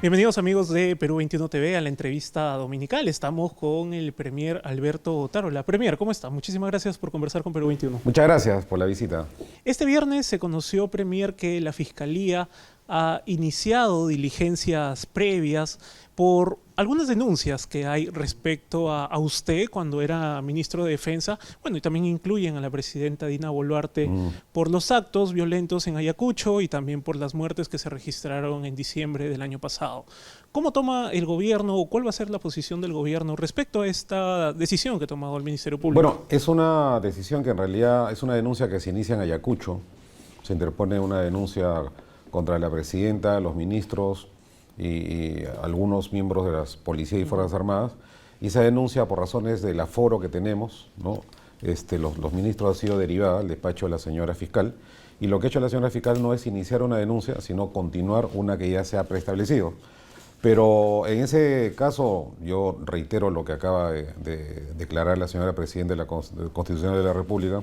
Bienvenidos amigos de Perú 21 TV a la entrevista dominical. Estamos con el Premier Alberto Tarola. Premier, ¿cómo está? Muchísimas gracias por conversar con Perú 21. Muchas gracias por la visita. Este viernes se conoció, Premier, que la Fiscalía ha iniciado diligencias previas por algunas denuncias que hay respecto a usted cuando era ministro de Defensa, bueno, y también incluyen a la presidenta Dina Boluarte por los actos violentos en Ayacucho y también por las muertes que se registraron en diciembre del año pasado. ¿Cómo toma el gobierno o cuál va a ser la posición del gobierno respecto a esta decisión que ha tomado el Ministerio Público? Bueno, es una decisión que en realidad es una denuncia que se inicia en Ayacucho. Se interpone una denuncia contra la presidenta, los ministros y algunos miembros de las policías y fuerzas armadas, y esa denuncia por razones del aforo que tenemos, ¿no? Los ministros han sido derivados al despacho de la señora fiscal, y lo que ha hecho la señora fiscal no es iniciar una denuncia, sino continuar una que ya se ha preestablecido. Pero en ese caso yo reitero lo que acaba de declarar la señora presidenta de la Constitucional de la República.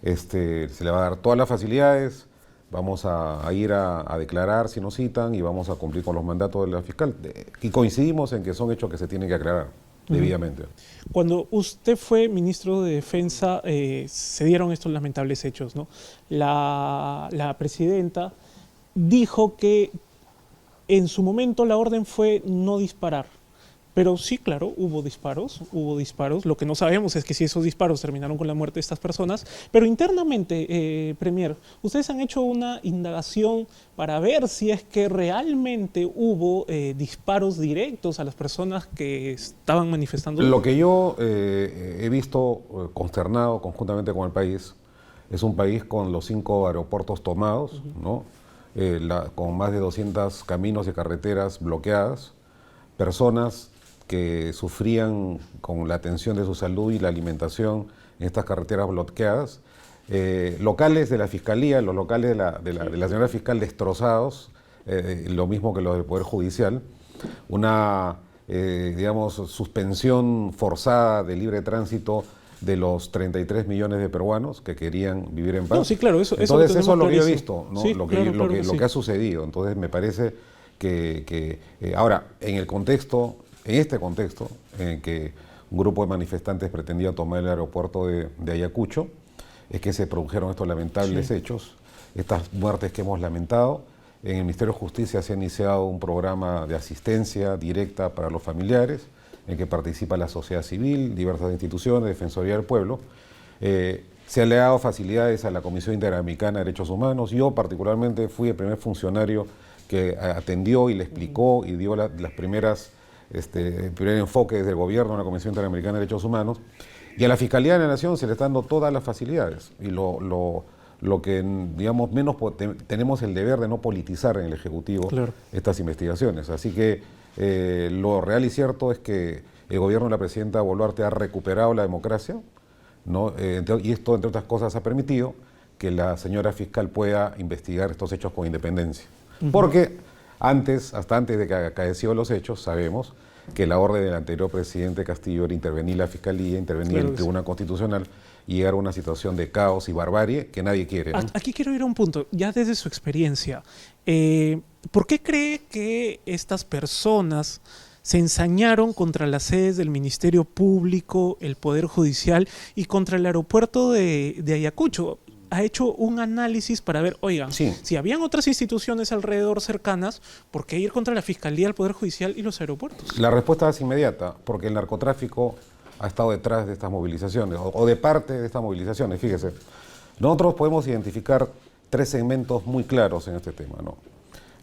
Se le va a dar todas las facilidades. Vamos a ir a declarar si nos citan y vamos a cumplir con los mandatos de la fiscal. Y coincidimos en que son hechos que se tienen que aclarar debidamente. Cuando usted fue ministro de Defensa, se dieron estos lamentables hechos, ¿no? La presidenta dijo que en su momento la orden fue no disparar. Pero sí, claro, hubo disparos. Lo que no sabemos es que si esos disparos terminaron con la muerte de estas personas. Pero internamente, Premier, ¿ustedes han hecho una indagación para ver si es que realmente hubo disparos directos a las personas que estaban manifestando? Lo que yo he visto consternado conjuntamente con el país, es un país con los 5 aeropuertos tomados, ¿no? Con más de 200 caminos y carreteras bloqueadas, personas que sufrían con la atención de su salud y la alimentación en estas carreteras bloqueadas, locales de la Fiscalía, los locales de la señora fiscal destrozados, lo mismo que los del Poder Judicial, una, digamos, suspensión forzada de libre tránsito de los 33 millones de peruanos que querían vivir en paz. No, sí, claro, Entonces eso es lo que yo he visto, ¿no? Sí, lo que ha sucedido. Entonces me parece que ahora, en este contexto en que un grupo de manifestantes pretendía tomar el aeropuerto de Ayacucho, es que se produjeron estos lamentables hechos, estas muertes que hemos lamentado. En el Ministerio de Justicia se ha iniciado un programa de asistencia directa para los familiares, en que participa la sociedad civil, diversas instituciones, Defensoría del Pueblo. Se le ha dado facilidades a la Comisión Interamericana de Derechos Humanos. Yo particularmente fui el primer funcionario que atendió y le explicó y dio las primeras el primer enfoque desde el gobierno de la Comisión Interamericana de Derechos Humanos, y a la Fiscalía de la Nación se le están dando todas las facilidades, y lo que, digamos, menos tenemos el deber de no politizar en el Ejecutivo estas investigaciones. Así que lo real y cierto es que el gobierno de la presidenta Boluarte ha recuperado la democracia, ¿no? Y esto, entre otras cosas, ha permitido que la señora fiscal pueda investigar estos hechos con independencia. Porque hasta antes de que acaecido los hechos, sabemos que la orden del anterior presidente Castillo era intervenir la Fiscalía, intervenir el Tribunal Constitucional y llegar a una situación de caos y barbarie que nadie quiere, ¿no? Aquí quiero ir a un punto, ya desde su experiencia. ¿Por qué cree que estas personas se ensañaron contra las sedes del Ministerio Público, el Poder Judicial y contra el aeropuerto de Ayacucho? Ha hecho un análisis para ver, oigan, si habían otras instituciones alrededor cercanas, ¿por qué ir contra la Fiscalía, el Poder Judicial y los aeropuertos? La respuesta es inmediata, porque el narcotráfico ha estado detrás de estas movilizaciones, o de parte de estas movilizaciones. Fíjese, nosotros podemos identificar 3 segmentos muy claros en este tema, ¿no?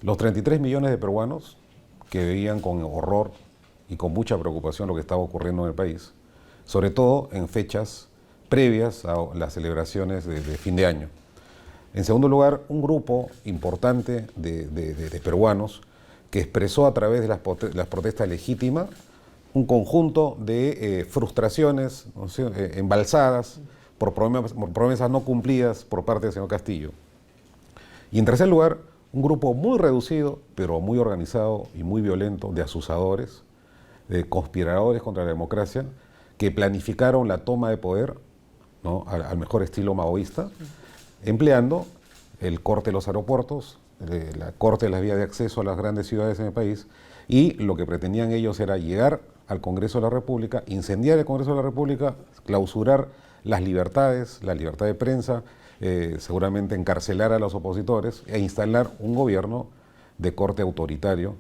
Los 33 millones de peruanos que veían con horror y con mucha preocupación lo que estaba ocurriendo en el país, sobre todo en fechas previas a las celebraciones de fin de año. En segundo lugar, un grupo importante de peruanos que expresó a través de las protestas legítimas un conjunto de frustraciones, ¿no sé?, embalsadas por promesas no cumplidas por parte del señor Castillo. Y en tercer lugar, un grupo muy reducido, pero muy organizado y muy violento, de asusadores, de conspiradores contra la democracia, que planificaron la toma de poder, ¿no?, al mejor estilo maoísta, empleando el corte de los aeropuertos, la corte de las vías de acceso a las grandes ciudades en el país, y lo que pretendían ellos era llegar al Congreso de la República, incendiar el Congreso de la República, clausurar las libertades, la libertad de prensa, seguramente encarcelar a los opositores e instalar un gobierno de corte autoritario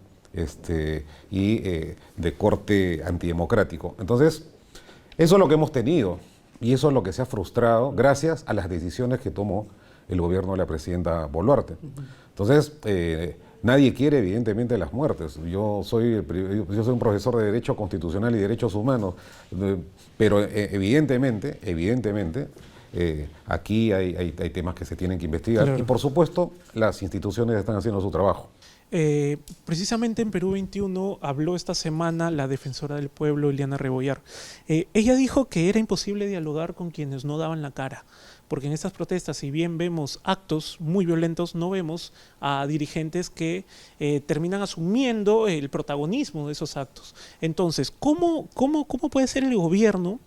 y de corte antidemocrático. Entonces, eso es lo que hemos tenido y eso es lo que se ha frustrado gracias a las decisiones que tomó el gobierno de la presidenta Boluarte. Entonces, nadie quiere evidentemente las muertes. Yo soy un profesor de Derecho Constitucional y Derechos Humanos, pero evidentemente, aquí hay temas que se tienen que investigar. Claro. Y por supuesto, las instituciones están haciendo su trabajo. Precisamente en Perú 21 habló esta semana la defensora del pueblo, Ileana Rebollar. Ella dijo que era imposible dialogar con quienes no daban la cara, porque en estas protestas, si bien vemos actos muy violentos, no vemos a dirigentes que terminan asumiendo el protagonismo de esos actos. Entonces, ¿cómo puede ser el gobierno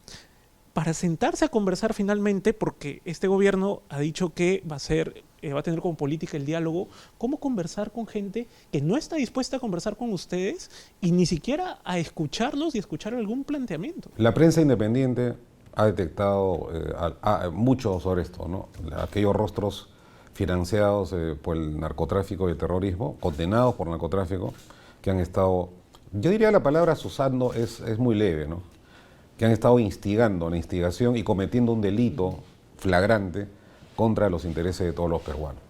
para sentarse a conversar finalmente? Porque este gobierno ha dicho que va a tener como política el diálogo. ¿Cómo conversar con gente que no está dispuesta a conversar con ustedes y ni siquiera a escucharlos y escuchar algún planteamiento? La prensa independiente ha detectado mucho sobre esto, ¿no? Aquellos rostros financiados por el narcotráfico y el terrorismo, condenados por narcotráfico, que han estado, yo diría la palabra usando es muy leve, ¿no? Que han estado instigando la instigación y cometiendo un delito flagrante contra los intereses de todos los peruanos.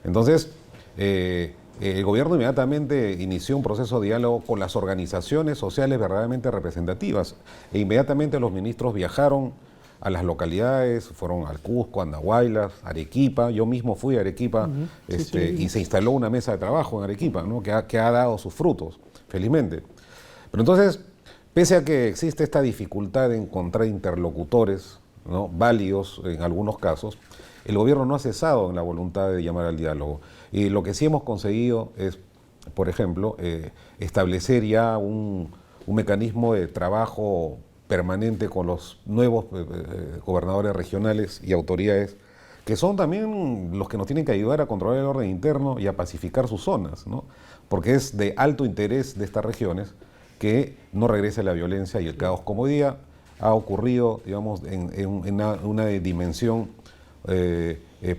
Entonces, el gobierno inmediatamente inició un proceso de diálogo con las organizaciones sociales verdaderamente representativas e inmediatamente los ministros viajaron a las localidades, fueron al Cusco, Andahuaylas, Arequipa. Yo mismo fui a Arequipa y se instaló una mesa de trabajo en Arequipa, ¿no? que ha dado sus frutos, felizmente. Pero entonces, pese a que existe esta dificultad de encontrar interlocutores, ¿no?, válidos en algunos casos, el gobierno no ha cesado en la voluntad de llamar al diálogo. Y lo que sí hemos conseguido es, por ejemplo, establecer ya un mecanismo de trabajo permanente con los nuevos gobernadores regionales y autoridades, que son también los que nos tienen que ayudar a controlar el orden interno y a pacificar sus zonas, ¿no? Porque es de alto interés de estas regiones que no regrese la violencia y el caos, como hoy día ha ocurrido, digamos, en una dimensión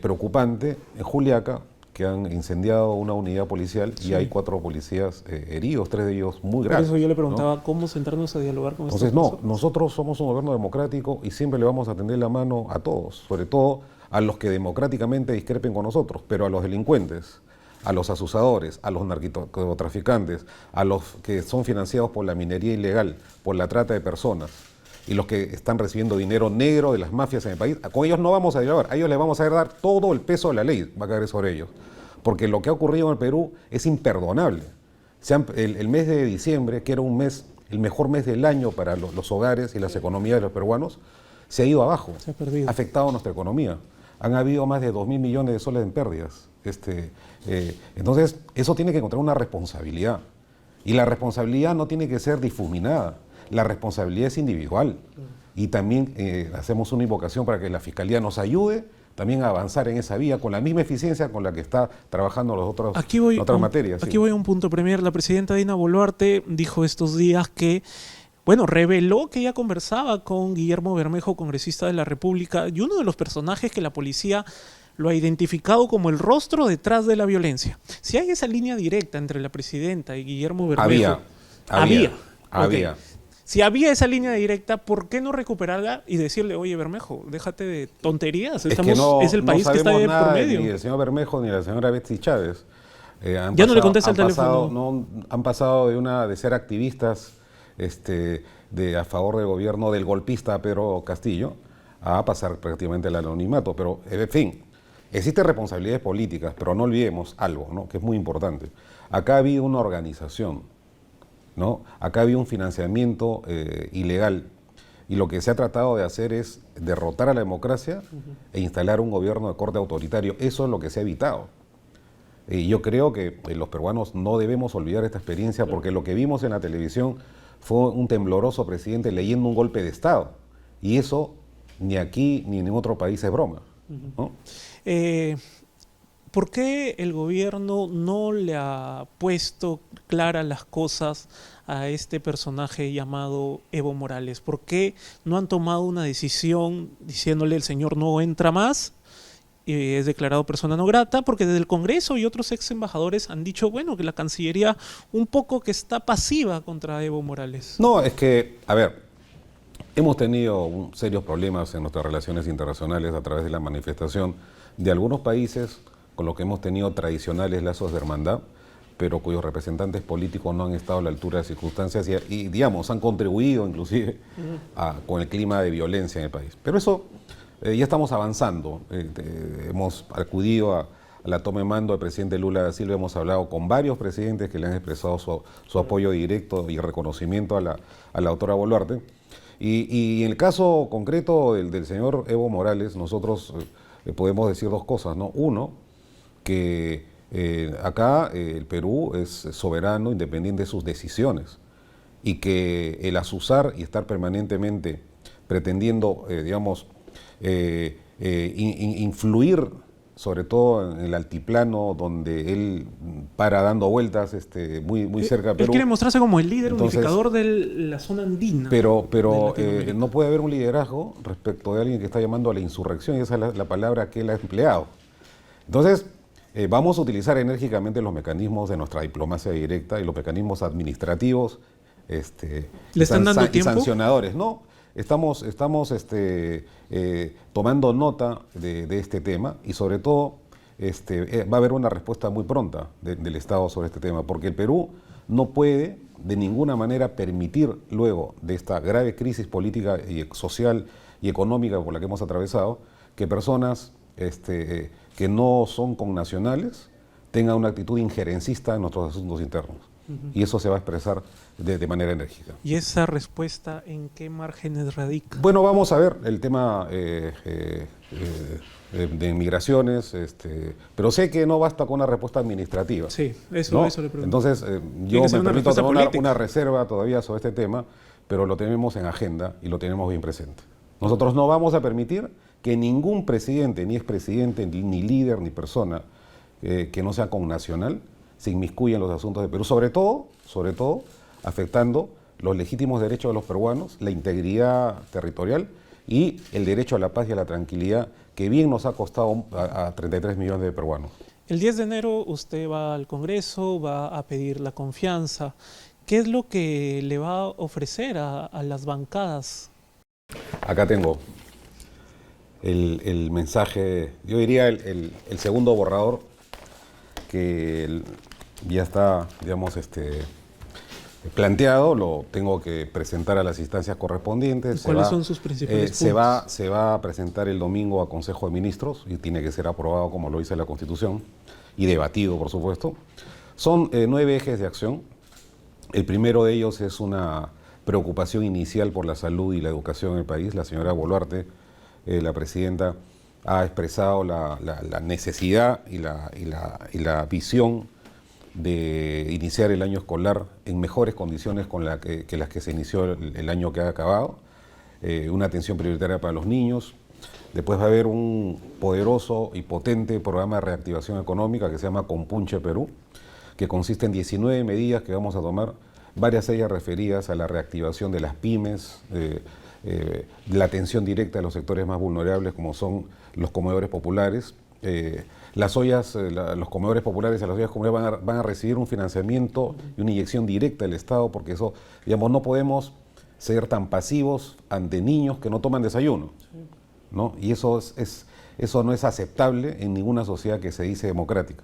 preocupante en Juliaca, que han incendiado una unidad policial y hay 4 policías heridos, 3 de ellos muy graves. Por eso yo le preguntaba, ¿no?, cómo sentarnos a dialogar con estos personas. Entonces, nosotros somos un gobierno democrático y siempre le vamos a tender la mano a todos, sobre todo a los que democráticamente discrepen con nosotros, pero a los delincuentes, a los asusadores, a los narcotraficantes, a los que son financiados por la minería ilegal, por la trata de personas y los que están recibiendo dinero negro de las mafias en el país, con ellos no vamos a dialogar, a ellos les vamos a dar todo el peso de la ley, va a caer sobre ellos. Porque lo que ha ocurrido en el Perú es imperdonable. El mes de diciembre, que era el mejor mes del año para los hogares y las economías de los peruanos, se ha ido abajo, se ha perdido. Ha afectado a nuestra economía. Han habido más de 2.000 millones de soles en pérdidas. Entonces, eso tiene que encontrar una responsabilidad. Y la responsabilidad no tiene que ser difuminada. La responsabilidad es individual. Y también hacemos una invocación para que la Fiscalía nos ayude también a avanzar en esa vía con la misma eficiencia con la que está trabajando las otras materias. Aquí voy a un punto, Premier. La presidenta Dina Boluarte dijo estos días que, reveló que ella conversaba con Guillermo Bermejo, congresista de la República, y uno de los personajes que la policía lo ha identificado como el rostro detrás de la violencia. Si hay esa línea directa entre la presidenta y Guillermo Bermejo... Había. Okay. Si había esa línea directa, ¿por qué no recuperarla y decirle, oye, Bermejo, déjate de tonterías? Es el país que está de por medio. Ni el señor Bermejo ni la señora Betsy Chávez. No le contesta el teléfono. Han pasado de ser activistas a favor del gobierno del golpista Pedro Castillo a pasar prácticamente al anonimato. Pero, en fin, existen responsabilidades políticas, pero no olvidemos algo, ¿no?, que es muy importante. Acá ha habido una organización, ¿no? Acá había un financiamiento ilegal y lo que se ha tratado de hacer es derrotar a la democracia e instalar un gobierno de corte autoritario. Eso es lo que se ha evitado. Y yo creo que los peruanos no debemos olvidar esta experiencia porque lo que vimos en la televisión fue un tembloroso presidente leyendo un golpe de Estado y eso ni aquí ni en otro país es broma, ¿no? ¿Por qué el gobierno no le ha puesto claras las cosas a este personaje llamado Evo Morales? ¿Por qué no han tomado una decisión diciéndole el señor no entra más y es declarado persona no grata? Porque desde el Congreso y otros ex embajadores han dicho, bueno, que la Cancillería un poco que está pasiva contra Evo Morales. No, es que, a ver, hemos tenido serios problemas en nuestras relaciones internacionales a través de la manifestación de algunos países con los que hemos tenido tradicionales lazos de hermandad, pero cuyos representantes políticos no han estado a la altura de las circunstancias y digamos, han contribuido inclusive con el clima de violencia en el país. Pero eso ya estamos avanzando. Hemos acudido a la toma de mando del presidente Lula da Silva, hemos hablado con varios presidentes que le han expresado su apoyo directo y reconocimiento a la doctora Boluarte. Y en el caso concreto del señor Evo Morales, nosotros podemos decir dos cosas, ¿no? Uno, que acá el Perú es soberano, independiente de sus decisiones, y que el azuzar y estar permanentemente pretendiendo, influir, sobre todo en el altiplano donde él para dando vueltas muy cerca de Perú. Él quiere mostrarse como el líder Entonces, unificador de la zona andina. Pero no puede haber un liderazgo respecto de alguien que está llamando a la insurrección, y esa es la palabra que él ha empleado. Entonces, vamos a utilizar enérgicamente los mecanismos de nuestra diplomacia directa y los mecanismos administrativos ¿Le están dando y tiempo? sancionadores. No, estamos tomando nota de este tema y sobre todo va a haber una respuesta muy pronta del Estado sobre este tema, porque el Perú no puede de ninguna manera permitir luego de esta grave crisis política y social y económica por la que hemos atravesado, que personas que no son connacionales tengan una actitud injerencista en nuestros asuntos internos. Y eso se va a expresar de manera enérgica. ¿Y esa respuesta en qué márgenes radica? Bueno, vamos a ver el tema de migraciones, pero sé que no basta con una respuesta administrativa. Sí, eso ¿no? le pregunto. Entonces, yo que ser me una permito respuesta tomar política. una reserva todavía sobre este tema, pero lo tenemos en agenda y lo tenemos bien presente. Nosotros no vamos a permitir que ningún presidente, ni expresidente, ni líder, ni persona que no sea connacional se inmiscuya en los asuntos de Perú, sobre todo, afectando los legítimos derechos de los peruanos, la integridad territorial y el derecho a la paz y a la tranquilidad que bien nos ha costado a 33 millones de peruanos. El 10 de enero usted va al Congreso, va a pedir la confianza. ¿Qué es lo que le va a ofrecer a las bancadas? Acá tengo el mensaje, yo diría el segundo borrador que ya está, digamos, planteado, lo tengo que presentar a las instancias correspondientes. ¿Cuáles son sus principales puntos? Se va a presentar el domingo a Consejo de Ministros y tiene que ser aprobado como lo dice la Constitución y debatido, por supuesto. Son 9 ejes de acción. El primero de ellos es una preocupación inicial por la salud y la educación en el país. La señora Boluarte, la presidenta, ha expresado la necesidad y la visión de iniciar el año escolar en mejores condiciones que las que se inició el año que ha acabado, una atención prioritaria para los niños. Después va a haber un poderoso y potente programa de reactivación económica que se llama Compunche Perú, que consiste en 19 medidas que vamos a tomar, varias de ellas referidas a la reactivación de las pymes, la atención directa a los sectores más vulnerables como son los comedores populares. Los comedores populares y las ollas comunales van a recibir un financiamiento y una inyección directa del Estado, porque eso, digamos, no podemos ser tan pasivos ante niños que no toman desayuno, ¿no? Y eso no es aceptable en ninguna sociedad que se dice democrática.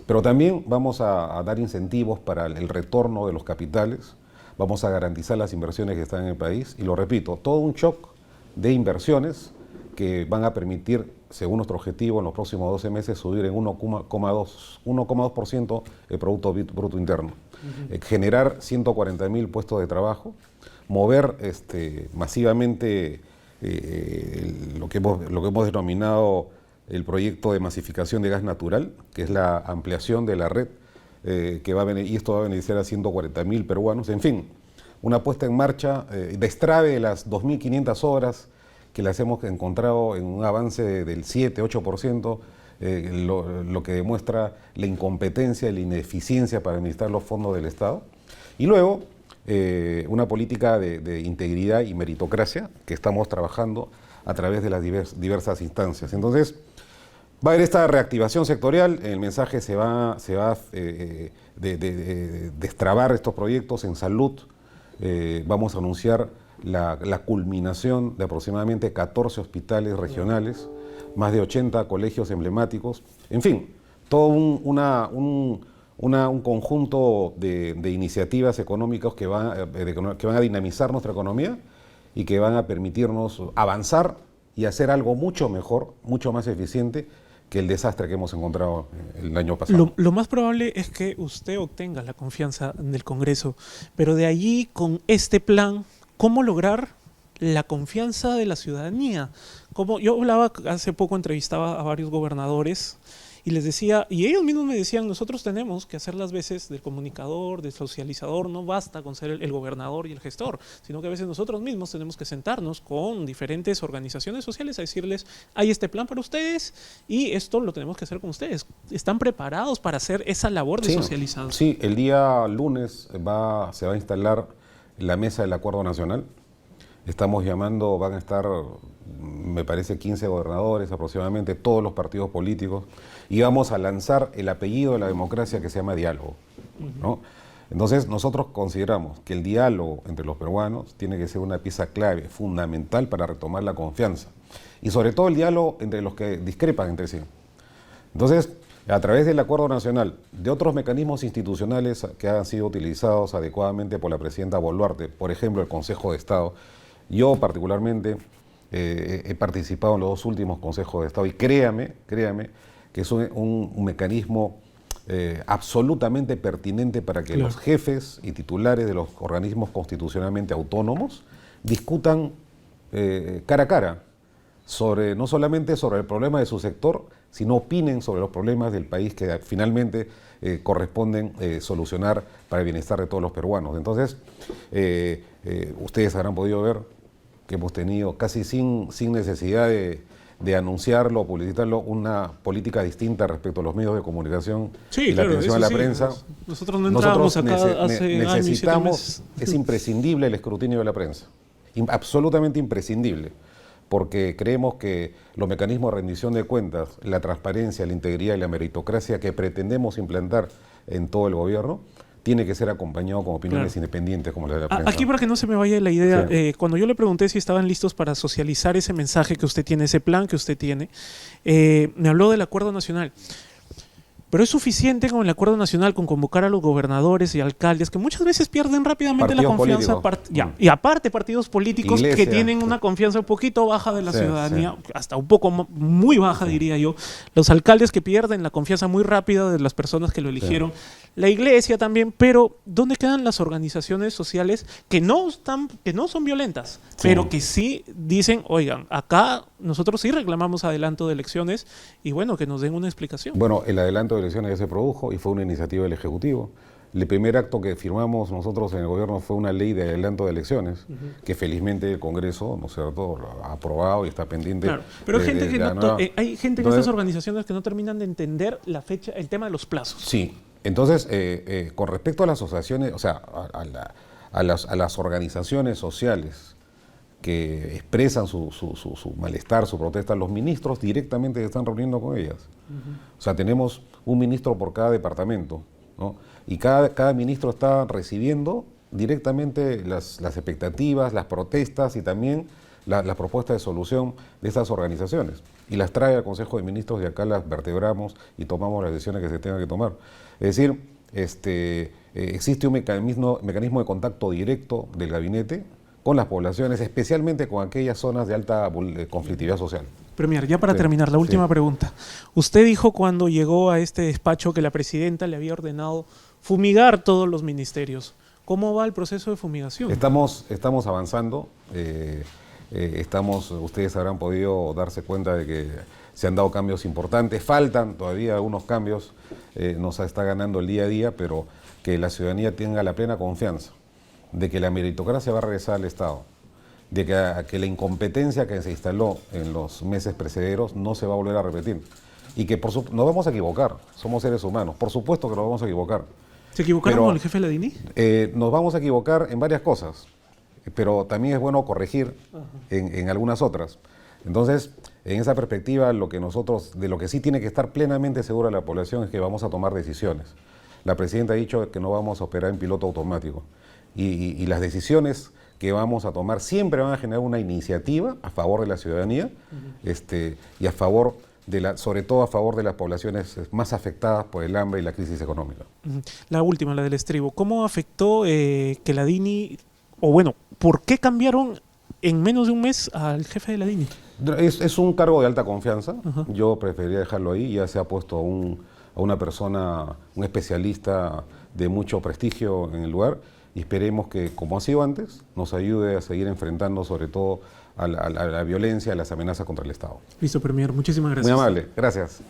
Pero también vamos a dar incentivos para el retorno de los capitales, vamos a garantizar las inversiones que están en el país, y lo repito, todo un shock de inversiones que van a permitir, según nuestro objetivo, en los próximos 12 meses subir en 1,2% el Producto Bruto Interno, generar 140.000 puestos de trabajo, mover masivamente lo que hemos denominado el proyecto de masificación de gas natural, que es la ampliación de la red, y esto va a beneficiar a 140.000 peruanos. En fin, una puesta en marcha, destrave de las 2.500 obras que las hemos encontrado en un avance del 7-8% lo que demuestra la incompetencia y la ineficiencia para administrar los fondos del Estado. Y luego, una política de integridad y meritocracia que estamos trabajando a través de las diversas instancias. Entonces, va a haber esta reactivación sectorial, el mensaje se va destrabar estos proyectos en salud. Vamos a anunciar la culminación de aproximadamente 14 hospitales regionales, más de 80 colegios emblemáticos, en fin, todo un conjunto de iniciativas económicas que van a dinamizar nuestra economía y que van a permitirnos avanzar y hacer algo mucho mejor, mucho más eficiente que el desastre que hemos encontrado el año pasado. Lo más probable es que usted obtenga la confianza del Congreso, pero de allí, con este plan, ¿cómo lograr la confianza de la ciudadanía? Como yo hablaba, hace poco entrevistaba a varios gobernadores y les decía, y ellos mismos me decían, nosotros tenemos que hacer las veces del comunicador, del socializador, no basta con ser el gobernador y el gestor, sino que a veces nosotros mismos tenemos que sentarnos con diferentes organizaciones sociales a decirles, hay este plan para ustedes y esto lo tenemos que hacer con ustedes. ¿Están preparados para hacer esa labor de socialización? Sí, el día lunes se va a instalar la mesa del Acuerdo Nacional. Estamos llamando, van a estar, me parece, 15 gobernadores, aproximadamente todos los partidos políticos, y vamos a lanzar el apellido de la democracia que se llama diálogo, ¿no? Entonces, nosotros consideramos que el diálogo entre los peruanos tiene que ser una pieza clave, fundamental para retomar la confianza, y sobre todo el diálogo entre los que discrepan entre sí. Entonces, a través del Acuerdo Nacional, de otros mecanismos institucionales que han sido utilizados adecuadamente por la presidenta Boluarte, por ejemplo, el Consejo de Estado, yo particularmente he participado en los 2 últimos consejos de Estado y créame que es un mecanismo absolutamente pertinente para que los jefes y titulares de los organismos constitucionalmente autónomos discutan cara a cara sobre, no solamente sobre el problema de su sector, sino opinen sobre los problemas del país que finalmente corresponden solucionar para el bienestar de todos los peruanos. Entonces, ustedes habrán podido ver que hemos tenido, casi sin necesidad de anunciarlo o publicitarlo, una política distinta respecto a los medios de comunicación y la atención a la prensa. Nosotros no entramos acá hace necesitamos, es imprescindible el escrutinio de la prensa, absolutamente imprescindible, porque creemos que los mecanismos de rendición de cuentas, la transparencia, la integridad y la meritocracia que pretendemos implantar en todo el gobierno, tiene que ser acompañado con opiniones independientes como la de la prensa. Aquí, para que no se me vaya la idea, cuando yo le pregunté si estaban listos para socializar ese mensaje que usted tiene, ese plan que usted tiene, me habló del Acuerdo Nacional. Pero es suficiente con el Acuerdo Nacional, con convocar a los gobernadores y alcaldes, que muchas veces pierden rápidamente la confianza. Y aparte, partidos políticos que tienen una confianza un poquito baja de la ciudadanía, hasta un poco muy baja, diría yo. Los alcaldes que pierden la confianza muy rápida de las personas que lo eligieron. La iglesia también, pero ¿dónde quedan las organizaciones sociales que no son violentas, pero que sí dicen, oigan, acá nosotros sí reclamamos adelanto de elecciones y bueno, que nos den una explicación? Bueno, el adelanto de elecciones ya se produjo y fue una iniciativa del Ejecutivo. El primer acto que firmamos nosotros en el gobierno fue una ley de adelanto de elecciones, que felizmente el Congreso, ¿no es cierto?, ha aprobado y está pendiente. Claro, pero hay gente en estas organizaciones que no terminan de entender la fecha, el tema de los plazos. Sí. Entonces, con respecto a las asociaciones, o sea, a las organizaciones sociales que expresan su malestar, su protesta, los ministros directamente se están reuniendo con ellas. O sea, tenemos un ministro por cada departamento, ¿no? Y cada ministro está recibiendo directamente las expectativas, las protestas y también las propuestas de solución de estas organizaciones. Y las trae al Consejo de Ministros y acá las vertebramos y tomamos las decisiones que se tengan que tomar. Es decir, existe un mecanismo de contacto directo del gabinete con las poblaciones, especialmente con aquellas zonas de alta conflictividad social. Premier, ya para terminar, la última pregunta. Usted dijo cuando llegó a este despacho que la presidenta le había ordenado fumigar todos los ministerios. ¿Cómo va el proceso de fumigación? Estamos avanzando. Ustedes habrán podido darse cuenta de que se han dado cambios importantes. Faltan todavía algunos cambios. Nos está ganando el día a día, pero que la ciudadanía tenga la plena confianza de que la meritocracia va a regresar al Estado, de que la incompetencia que se instaló en los meses precederos no se va a volver a repetir y que nos vamos a equivocar, somos seres humanos, por supuesto que nos vamos a equivocar. ¿Se equivocaron Pero, con el jefe de la DINI? Nos vamos a equivocar en varias cosas, pero también es bueno corregir en algunas otras. Entonces, en esa perspectiva, de lo que sí tiene que estar plenamente segura la población es que vamos a tomar decisiones. La presidenta ha dicho que no vamos a operar en piloto automático y las decisiones que vamos a tomar siempre van a generar una iniciativa a favor de la ciudadanía y sobre todo a favor de las poblaciones más afectadas por el hambre y la crisis económica. La última, la del estribo. ¿Cómo afectó que la DINI, o bueno, por qué cambiaron en menos de un mes al jefe de la DINI? Es un cargo de alta confianza. Ajá. Yo preferiría dejarlo ahí. Ya se ha puesto a una persona, un especialista de mucho prestigio en el lugar, y esperemos que, como ha sido antes, nos ayude a seguir enfrentando sobre todo a la violencia, a las amenazas contra el Estado. Listo, Premier. Muchísimas gracias. Muy amable. Gracias.